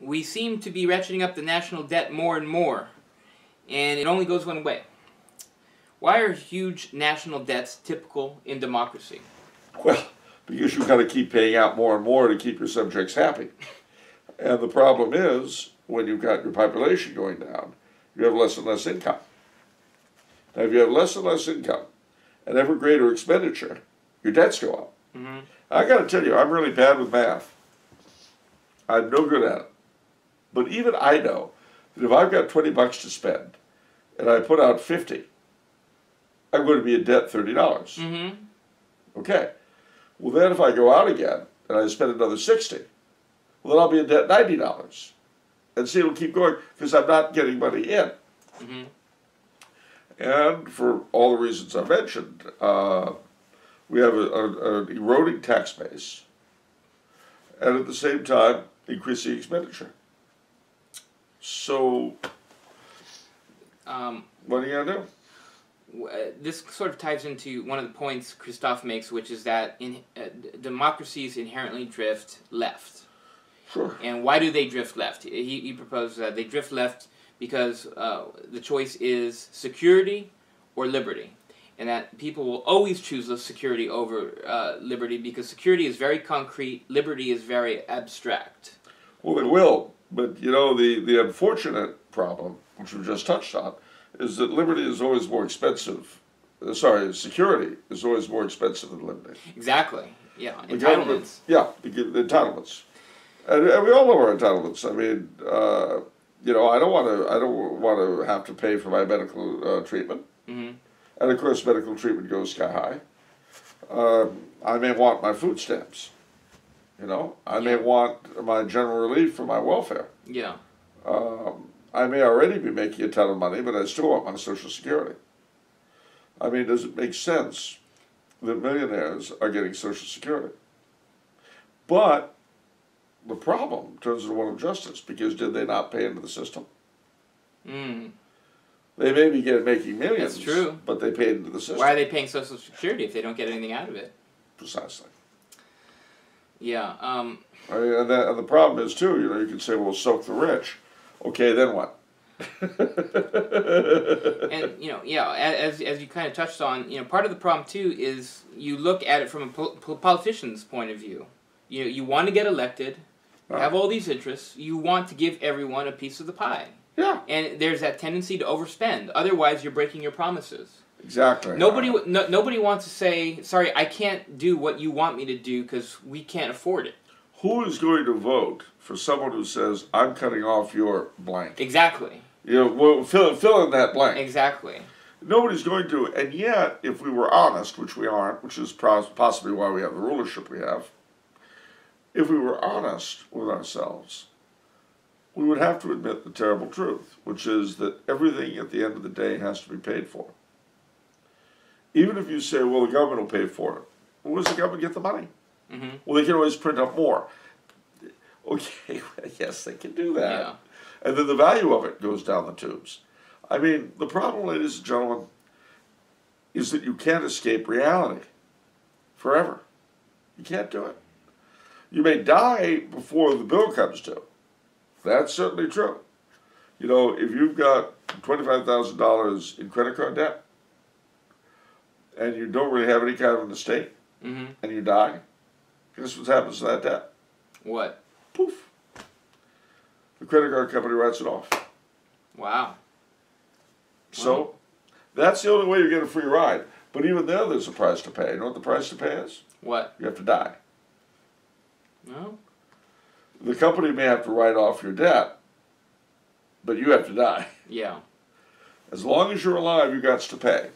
we seem to be ratcheting up the national debt more and more, and it only goes one way. Why are huge national debts typical in democracy? Well, because you've got to keep paying out more and more to keep your subjects happy. And the problem is, when you've got your population going down, you have less and less income. Now, if you have less and less income and ever greater expenditure, your debts go up. Mm-hmm. I got to tell you, I'm really bad with math. I'm no good at it. But even I know that if I've got 20 bucks to spend and I put out 50, I'm going to be in debt $30. Mm-hmm. Okay. Well, then if I go out again and I spend another 60, well, then I'll be in debt $90. And see, it'll keep going because I'm not getting money in. Mm-hmm. And for all the reasons I mentioned, we have an eroding tax base and at the same time increasing expenditure. So, what are you going to do? This sort of ties into one of the points Christophe makes, which is that democracies inherently drift left. Sure. And why do they drift left? He proposes that they drift left because the choice is security or liberty. And that people will always choose the security over liberty because security is very concrete, liberty is very abstract. Well, they will. But, you know, the unfortunate problem, which we just touched on, is that liberty is always more expensive. Security is always more expensive than liberty. Exactly. Yeah. Entitlements. Yeah, entitlements. And we all know our entitlements. I mean, you know, I don't want to have to pay for my medical treatment. Mm-hmm. And of course, medical treatment goes sky high. I may want my food stamps. You know, I may want my general relief for my welfare. Yeah. I may already be making a ton of money, but I still want my Social Security. I mean, does it make sense that millionaires are getting Social Security? But the problem turns into one of justice, because did they not pay into the system? Mm. They may be making millions, That's true. But they paid into the system. Why are they paying Social Security if they don't get anything out of it? Precisely. Yeah. I mean, and the problem is, too, you know, you can say, well, soak the rich. Okay, then what? And, you know, yeah, as you kind of touched on, you know, part of the problem, too, is you look at it from a politician's point of view. You know, you want to get elected, have all these interests, you want to give everyone a piece of the pie. Yeah. And there's that tendency to overspend. Otherwise, you're breaking your promises. Exactly. Nobody wants to say, sorry, I can't do what you want me to do because we can't afford it. Who is going to vote for someone who says, I'm cutting off your blank? Exactly. You know, well, fill in that blank. Exactly. Nobody's going to. And yet, if we were honest, which we aren't, which is possibly why we have the rulership we have, if we were honest with ourselves, we would have to admit the terrible truth, which is that everything at the end of the day has to be paid for. Even if you say, well, the government will pay for it. Well, where does the government get the money? Mm-hmm. Well, they can always print up more. Okay, yes, they can do that. Yeah. And then the value of it goes down the tubes. I mean, the problem, ladies and gentlemen, is that you can't escape reality forever. You can't do it. You may die before the bill comes due. That's certainly true. You know, if you've got $25,000 in credit card debt and you don't really have any kind of an estate, mm-hmm. and you die, guess what happens to that debt? What? Poof. The credit card company writes it off. Wow. So, that's the only way you get a free ride. But even then, there's a price to pay. You know what the price to pay is? What? You have to die. No. The company may have to write off your debt, but you have to die. Yeah. As long as you're alive, you got to pay.